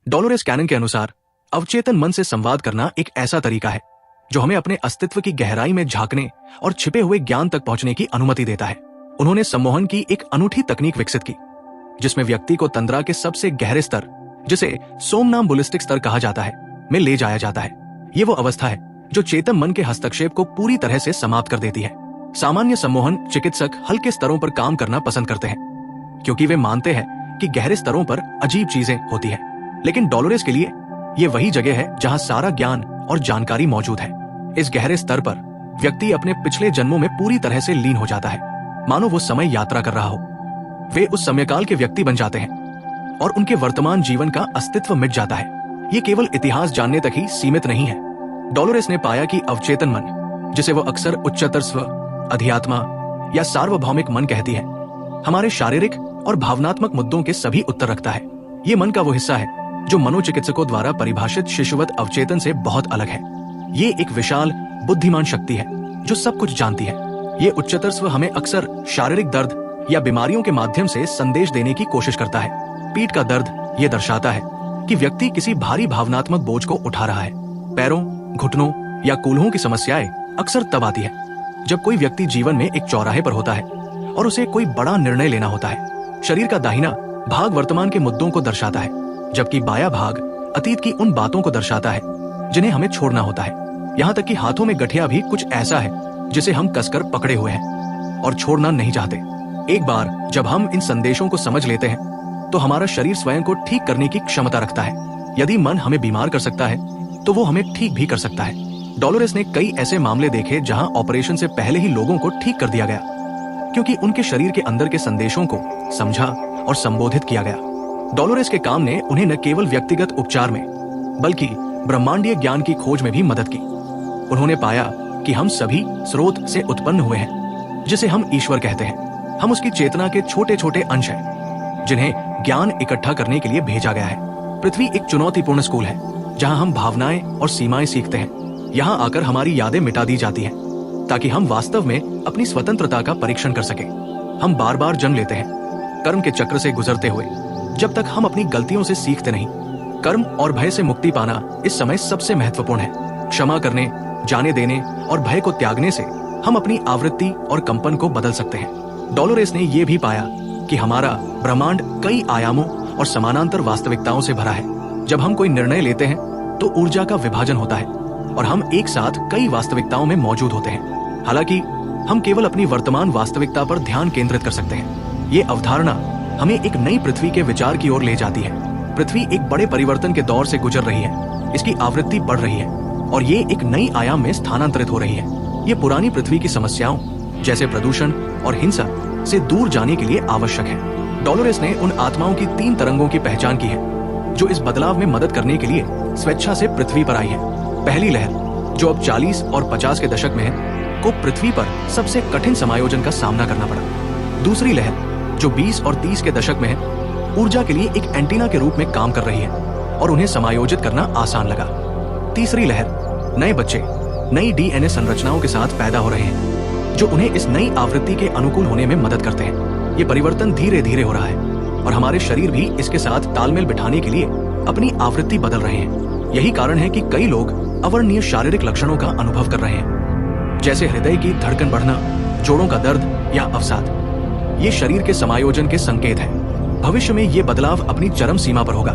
Dolores cannon के अनुसार अवचेतन मन से संवाद करना एक ऐसा तरीका है जो हमें अपने अस्तित्व की गहराई में झांकने और छिपे हुए ज्ञान तक पहुंचने की अनुमति देता है। उन्होंने सम्मोहन की एक अनूठी तकनीक विकसित की जिसमें व्यक्ति को तंद्रा के सबसे गहरे स्तर, जिसे सोमनाम्बुलिस्टिक स्तर कहा जाता है, में ले जाया जाता है। ये वो अवस्था है जो चेतन मन के हस्तक्षेप को पूरी तरह से समाप्त कर देती है। सामान्य सम्मोहन चिकित्सक हल्के स्तरों पर काम करना पसंद करते हैं क्योंकि वे मानते हैं कि गहरे स्तरों पर अजीब चीजें होती है, लेकिन डोलोरेस के लिए ये वही जगह है जहां सारा ज्ञान और जानकारी मौजूद है। इस गहरे स्तर पर व्यक्ति अपने पिछले जन्मों में पूरी तरह से लीन हो जाता है, मानो वो समय यात्रा कर रहा हो। वे उस समयकाल के व्यक्ति बन जाते हैं और उनके वर्तमान जीवन का अस्तित्व मिट जाता है। ये केवल इतिहास जानने तक ही सीमित नहीं है। डोलोरेस ने पाया कि अवचेतन मन, जिसे वो अक्सर उच्चतर स्व, अध्यात्मा या सार्वभौमिक मन कहती है, हमारे शारीरिक और भावनात्मक मुद्दों के सभी उत्तर रखता है। ये मन का वो हिस्सा है जो मनोचिकित्सकों द्वारा परिभाषित शिशुवत अवचेतन से बहुत अलग है। ये एक विशाल बुद्धिमान शक्ति है जो सब कुछ जानती है। ये उच्चतर स्व हमें अक्सर शारीरिक दर्द या बीमारियों के माध्यम से संदेश देने की कोशिश करता है। पीठ का दर्द ये दर्शाता है कि व्यक्ति किसी भारी भावनात्मक बोझ को उठा रहा है। पैरों, घुटनों या कूल्हों की समस्याएं अक्सर तब आती है जब कोई व्यक्ति जीवन में एक चौराहे पर होता है और उसे कोई बड़ा निर्णय लेना होता है। शरीर का दाहिना भाग वर्तमान के मुद्दों को दर्शाता है, जबकि बायां भाग अतीत की उन बातों को दर्शाता है जिन्हें हमें छोड़ना होता है। यहाँ तक कि हाथों में गठिया भी कुछ ऐसा है जिसे हम कसकर पकड़े हुए हैं और छोड़ना नहीं चाहते। एक बार जब हम इन संदेशों को समझ लेते हैं तो हमारा शरीर स्वयं को ठीक करने की क्षमता रखता है। यदि मन हमें बीमार कर सकता है तो वो हमें ठीक भी कर सकता है। डोलोरेस ने कई ऐसे मामले देखे जहां ऑपरेशन से पहले ही लोगों को ठीक कर दिया गया क्योंकि उनके शरीर के अंदर के संदेशों को समझा और संबोधित किया गया। डोलोरेस के काम ने उन्हें न केवल व्यक्तिगत उपचार में बल्कि ब्रह्मांडीय ज्ञान की खोज में भी मदद की। उन्होंने पाया कि हम सभी स्रोत से उत्पन्न हुए हैं, जिसे हम ईश्वर कहते हैं। हम उसकी चेतना के छोटे छोटे अंश हैं जिन्हें ज्ञान इकट्ठा करने के लिए भेजा गया है। पृथ्वी एक चुनौतीपूर्ण स्कूल है जहां हम भावनाएं और सीमाएं सीखते हैं। यहाँ आकर हमारी यादें मिटा दी जाती हैं ताकि हम वास्तव में अपनी स्वतंत्रता का परीक्षण कर सकें। हम बार बार जन्म लेते हैं कर्म के चक्र से गुजरते हुए जब तक हम अपनी गलतियों से सीखते नहीं। कर्म और भय से मुक्ति पाना इस समय सबसे महत्वपूर्ण है। क्षमा करने, जाने देने और भय को त्यागने से हम अपनी आवृत्ति और कंपन को बदल सकते हैं। डोलोरेस ने यह भी पाया कि हमारा ब्रह्मांड कई आयामों और समानांतर वास्तविकताओं से भरा है। जब हम कोई निर्णय लेते हैं तो ऊर्जा का विभाजन होता है और हम एक साथ कई वास्तविकताओं में मौजूद होते हैं। हालांकि हम केवल अपनी वर्तमान वास्तविकता पर ध्यान केंद्रित कर सकते हैं। ये अवधारणा हमें एक नई पृथ्वी के विचार की ओर ले जाती है। पृथ्वी एक बड़े परिवर्तन के दौर से गुजर रही है। इसकी आवृत्ति बढ़ रही है और ये एक नई आयाम में स्थानांतरित हो रही है। ये पुरानी पृथ्वी की समस्याओं जैसे प्रदूषण और हिंसा से दूर जाने के लिए आवश्यक है। डोलोरेस ने उन आत्माओं की 3 तरंगों की पहचान की है जो इस बदलाव में मदद करने के लिए स्वेच्छा से पृथ्वी पर आई है। पहली लहर जो अब 40 और 50 के दशक में है को पृथ्वी पर सबसे कठिन समायोजन का सामना करना पड़ा। दूसरी लहर जो 20 और 30 के दशक में है ऊर्जा के लिए एक एंटीना के रूप में काम कर रही है और उन्हें समायोजित करना आसान लगा। तीसरी लहर नए बच्चे नई डीएनए संरचनाओं के साथ पैदा हो रहे हैं जो उन्हें इस नई आवृत्ति के अनुकूल होने में मदद करते हैं। ये परिवर्तन धीरे धीरे हो रहा है और हमारे शरीर भी इसके साथ तालमेल बिठाने के लिए अपनी आवृत्ति बदल रहे हैं। यही कारण है कि कई लोग अवर्णनीय शारीरिक लक्षणों का अनुभव कर रहे हैं, जैसे हृदय की धड़कन बढ़ना, जोड़ों का दर्द या अवसाद। ये शरीर के समायोजन के संकेत हैं। भविष्य में ये बदलाव अपनी चरम सीमा पर होगा।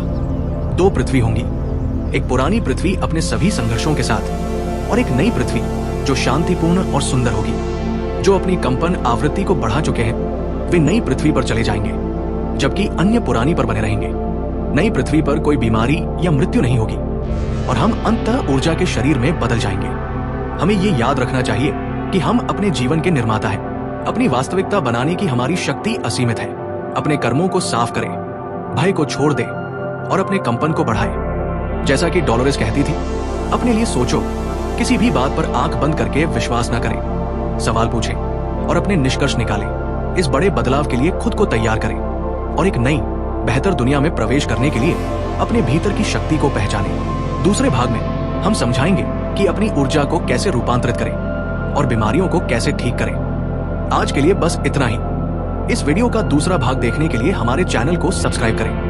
2 पृथ्वी होंगी, एक पुरानी पृथ्वी अपने सभी संघर्षों के साथ और एक नई पृथ्वी जो शांतिपूर्ण और सुंदर होगी। जो अपनी कंपन आवृत्ति को बढ़ा चुके हैं वे नई पृथ्वी पर चले जाएंगे, जबकि अन्य पुरानी पर बने रहेंगे। नई पृथ्वी पर कोई बीमारी या मृत्यु नहीं होगी और हम अंततः ऊर्जा के शरीर में बदल जाएंगे। हमें ये याद रखना चाहिए कि हम अपने जीवन के निर्माता हैं। अपनी वास्तविकता बनाने की हमारी शक्ति असीमित है। अपने कर्मों को साफ करें, भय को छोड़ दें और अपने कंपन को बढ़ाएं। जैसा कि डोलोरेस कहती थी, अपने लिए सोचो, किसी भी बात पर आंख बंद करके विश्वास न करें। सवाल पूछें और अपने निष्कर्ष निकालें। इस बड़े बदलाव के लिए खुद को तैयार करें और एक नई बेहतर दुनिया में प्रवेश करने के लिए अपने भीतर की शक्ति को पहचानें। दूसरे भाग में हम समझाएंगे कि अपनी ऊर्जा को कैसे रूपांतरित करें और बीमारियों को कैसे ठीक करें। आज के लिए बस इतना ही। इस वीडियो का दूसरा भाग देखने के लिए हमारे चैनल को सब्सक्राइब करें।